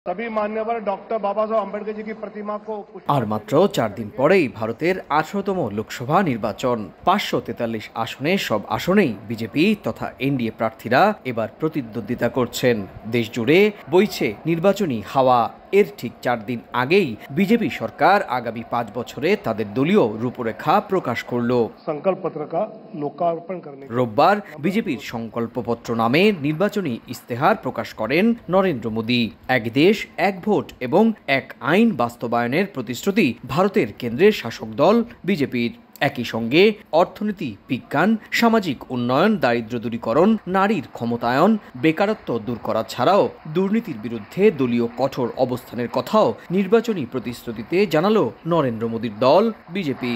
तभी माननीय डॉक्टर बाबा साहब अम्बेडकर जी की प्रतिमा को আর মাত্র 4 দিন পরেই ভারতের 18তম লোকসভা নির্বাচন 543 আসনে সব আসনেই বিজেপি তথা এনডিএ প্রার্থীরা এবার প্রতিদ্বন্দ্বিতা করছেন। দেশ জুড়ে বইছে নির্বাচনী হাওয়া। এর ঠিক 4 দিন আগেই বিজেপি সরকার আগামী 5 বছরে তাদের দলীয় রূপরেখা প্রকাশ করল। संकल्प पत्र का लोकार्पण करने রোববার বিজেপির সংকল্পপত্র নামে নির্বাচনী ইস্তেহার প্রকাশ করেন নরেন্দ্র মোদী। এক দেশ এক ভোট এবং এক আইন বাস্তবায়নের প্রতিশ্রুতি ভারতের কেন্দ্রের শাসক দল বিজেপির। একই সঙ্গে অর্থনীতি, বিজ্ঞান, সামাজিক উন্নয়ন, দারিদ্র্য দূরীকরণ, নারীর ক্ষমতায়ন, বেকারত্ব দূর করা ছাড়াও দুর্নীতির বিরুদ্ধে দলীয় কঠোর অবস্থানের কথাও নির্বাচনী প্রতিশ্রুতিতে জানালো নরেন্দ্র মোদীর দল বিজেপি।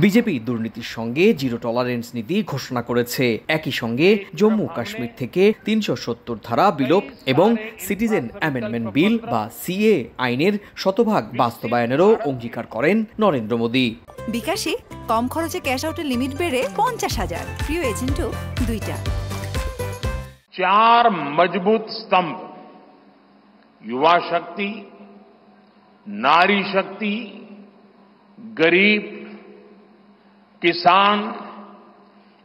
বিজেপি দুর্নীতির সঙ্গে জিরো টলারেন্স নীতি ঘোষণা করেছে। একই সঙ্গে জম্মু কাশ্মীর থেকে 370 ধারা বিলোপ এবং সিটিজেন অ্যামেন্ডমেন্ট বিল বা সিএ আইনের শতভাগ বাস্তবায়নেরও অঙ্গীকার করেন নরেন্দ্র মোদী। বিকাশে কম খরচে ক্যাশ আউটের লিমিট বেড়ে 50,000, প্রিয় এজেন্টও 2টা। 4 मजबूत स्तंभ युवा शक्ति, नारी शक्ति, गरीब, किसान,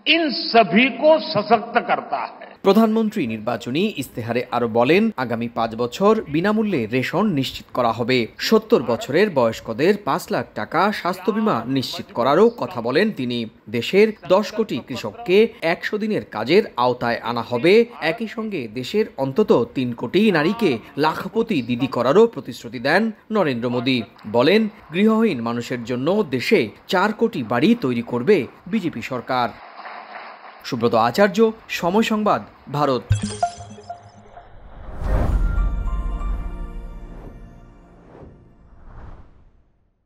इन सभी को सशक्त करता है। প্রধানমন্ত্রী নির্বাচনী ইস্তেহারে আরো বলেন, আগামী 5 বছর বিনামূল্যে রেশন নিশ্চিত করা হবে। 70 বছরের বয়স্কদের 5 লাখ টাকা স্বাস্থ্য বীমা নিশ্চিত করারও কথা বলেন তিনি। দেশের 10 কোটি কৃষককে 100 দিনের কাজের আওতায় আনা হবে। একই সঙ্গে দেশের অন্তত 3 কোটি নারীকে লাখপতি দিদি করারও প্রতিশ্রুতি দেন নরেন্দ্র মোদী। বলেন, গৃহহীন মানুষের জন্য দেশে 4 কোটি বাড়ি তৈরি করবে বিজেপি সরকার। সুব্রত আচার্য, সময় সংবাদ, ভারত।